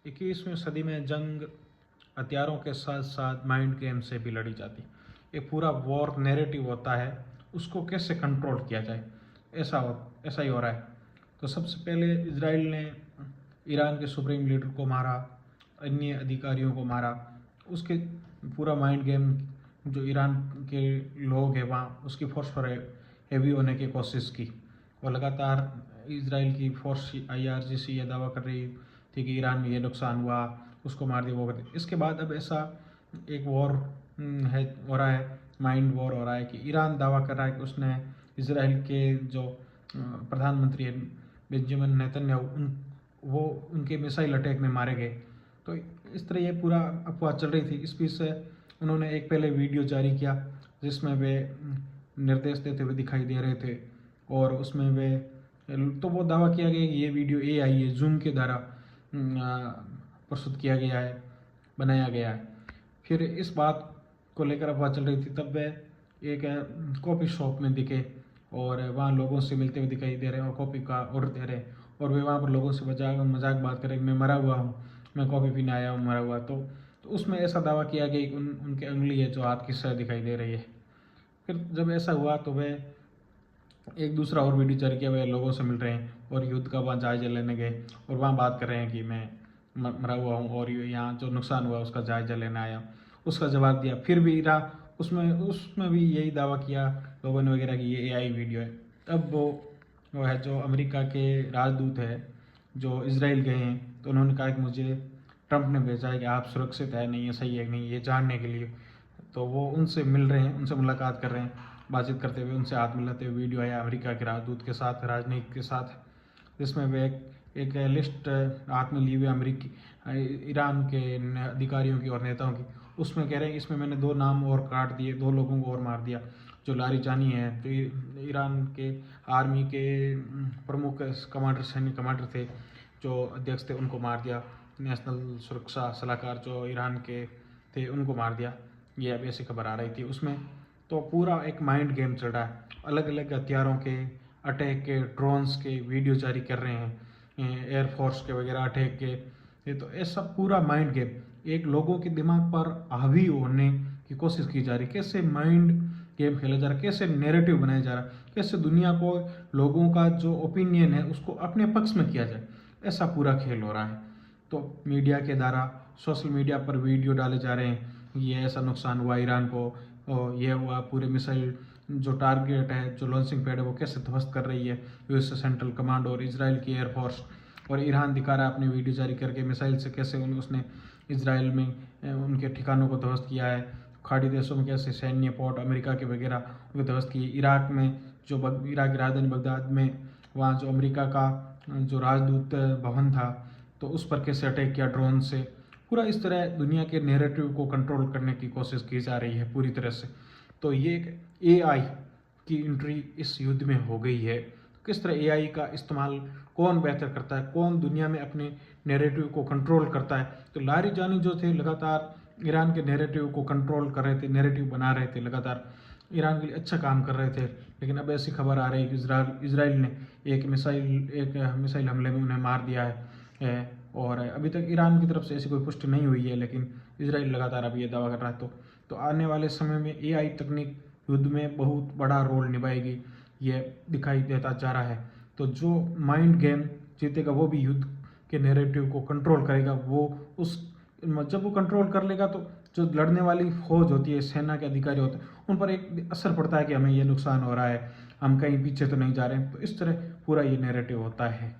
21वीं सदी में जंग हथियारों के साथ साथ माइंड गेम से भी लड़ी जाती। एक पूरा वॉर नैरेटिव होता है, उसको कैसे कंट्रोल किया जाए, ऐसा ही हो रहा है। तो सबसे पहले इजराइल ने ईरान के सुप्रीम लीडर को मारा, अन्य अधिकारियों को मारा। उसके पूरा माइंड गेम जो ईरान के लोग हैं वहाँ, उसकी फोर्स पर हैवी होने की कोशिश की। और लगातार इजराइल की फोर्स IRGC ये दावा कर रही थी कि ईरान में ये नुकसान हुआ, उसको मार दिया, वो कर दिया। इसके बाद अब ऐसा एक वॉर है हो रहा है, माइंड वॉर हो रहा है कि ईरान दावा कर रहा है कि उसने इजराइल के जो प्रधानमंत्री है बेंजामिन नेतन्याहू वो उनके मिसाइल अटैक में मारे गए। तो इस तरह ये पूरा अफवाह चल रही थी। इस बीच से उन्होंने एक पहले वीडियो जारी किया जिसमें वे निर्देश देते हुए दिखाई दे रहे थे, और उसमें वे तो वो दावा किया गया कि ये वीडियो AI है, जूम के द्वारा प्रस्तुत किया गया है, बनाया गया है। फिर इस बात को लेकर अफवाह चल रही थी, तब वे एक कॉफ़ी शॉप में दिखे और वहाँ लोगों से मिलते हुए दिखाई दे रहे हैं और कॉफ़ी का ऑर्डर दे रहे हैं, और वे वहाँ पर लोगों से मजाक बात करें, मैं मरा हुआ हूँ, मैं कॉफ़ी पीने आया हूँ मरा हुआ। तो उसमें ऐसा दावा किया गया कि उनके उंगली है जो हाथ की सह दिखाई दे रही है। फिर जब ऐसा हुआ तो वे एक दूसरा और वीडियो जारी किया, वे लोगों से मिल रहे हैं और युद्ध का वहाँ जायजा लेने गए और वहाँ बात कर रहे हैं कि मैं मरा हुआ हूँ और यहाँ जो नुकसान हुआ उसका जायजा लेने आया, उसका जवाब दिया। फिर भी उसमें भी यही दावा किया लोगों ने वगैरह कि ये AI वीडियो है। अब वो है जो अमेरिका के राजदूत है जो इजराइल गए हैं, तो उन्होंने कहा कि मुझे ट्रंप ने भेजा है कि आप सुरक्षित है नहीं है, सही है नहीं, ये जानने के लिए। तो वो उनसे मिल रहे हैं, उनसे मुलाकात कर रहे हैं, बातचीत करते हुए, उनसे हाथ मिलाते हुए वीडियो आया अमेरिका के राजदूत के साथ, राजनयिक के साथ, जिसमें वे एक लिस्ट हाथ में लिए हुए अमेरिकी ईरान के अधिकारियों की और नेताओं की। उसमें कह रहे हैं इसमें मैंने 2 नाम और काट दिए, 2 लोगों को और मार दिया। जो लारिजानी है, जो ईरान के आर्मी के प्रमुख कमांडर, सैनिक कमांडर थे, जो अध्यक्ष थे, उनको मार दिया। नेशनल सुरक्षा सलाहकार जो ईरान के थे उनको मार दिया। ये अब ऐसी खबर आ रही थी उसमें। तो पूरा एक माइंड गेम चल रहा है, अलग अलग हथियारों के अटैक के, ड्रोन्स के वीडियो जारी कर रहे हैं, एयरफोर्स के वगैरह अटैक के। ये तो ऐसा पूरा माइंड गेम एक लोगों के दिमाग पर हावी होने की कोशिश की जा रही, कैसे माइंड गेम खेला जा रहा, कैसे नैरेटिव बनाया जा रहा, कैसे दुनिया को लोगों का जो ओपिनियन है उसको अपने पक्ष में किया जाए, ऐसा पूरा खेल हो रहा है। तो मीडिया के द्वारा सोशल मीडिया पर वीडियो डाले जा रहे हैं, ये ऐसा नुकसान हुआ ईरान को, और ये हुआ, पूरे मिसाइल जो टारगेट है, जो लॉन्चिंग पैड है, वो कैसे ध्वस्त कर रही है US सेंट्रल कमांड और इजराइल की एयरफोर्स। और ईरान दिखा रहा है अपनी वीडियो जारी करके मिसाइल से कैसे उसने इजराइल में उनके ठिकानों को ध्वस्त किया है, खाड़ी देशों में कैसे सैन्य पोर्ट अमेरिका के वगैरह उनको ध्वस्त किए, इराक में जो इराक की राजधानी बगदाद में वहाँ जो अमेरिका का जो राजदूत भवन था, तो उस पर कैसे अटैक किया ड्रोन से। पूरा इस तरह दुनिया के नैरेटिव को कंट्रोल करने की कोशिश की जा रही है पूरी तरह से। तो ये एक AI की एंट्री इस युद्ध में हो गई है। किस तरह AI का इस्तेमाल कौन बेहतर करता है, कौन दुनिया में अपने नैरेटिव को कंट्रोल करता है। तो लारिजानी जो थे लगातार ईरान के नैरेटिव को कंट्रोल कर रहे थे, नैरेटिव बना रहे थे, लगातार ईरान के लिए अच्छा काम कर रहे थे। लेकिन अब ऐसी खबर आ रही है कि इजराइल ने एक मिसाइल हमले में उन्हें मार दिया है। और अभी तक ईरान की तरफ से ऐसी कोई पुष्टि नहीं हुई है, लेकिन इजराइल लगातार अभी ये दावा कर रहा है। तो आने वाले समय में AI तकनीक युद्ध में बहुत बड़ा रोल निभाएगी, ये दिखाई देता जा रहा है। तो जो माइंड गेम जीतेगा वो भी युद्ध के नैरेटिव को कंट्रोल करेगा। जब वो कंट्रोल कर लेगा तो जो लड़ने वाली फौज होती है, सेना के अधिकारी होते हैं, उन पर एक असर पड़ता है कि हमें ये नुकसान हो रहा है, हम कहीं पीछे तो नहीं जा रहे हैं। तो इस तरह पूरा ये नैरेटिव होता है।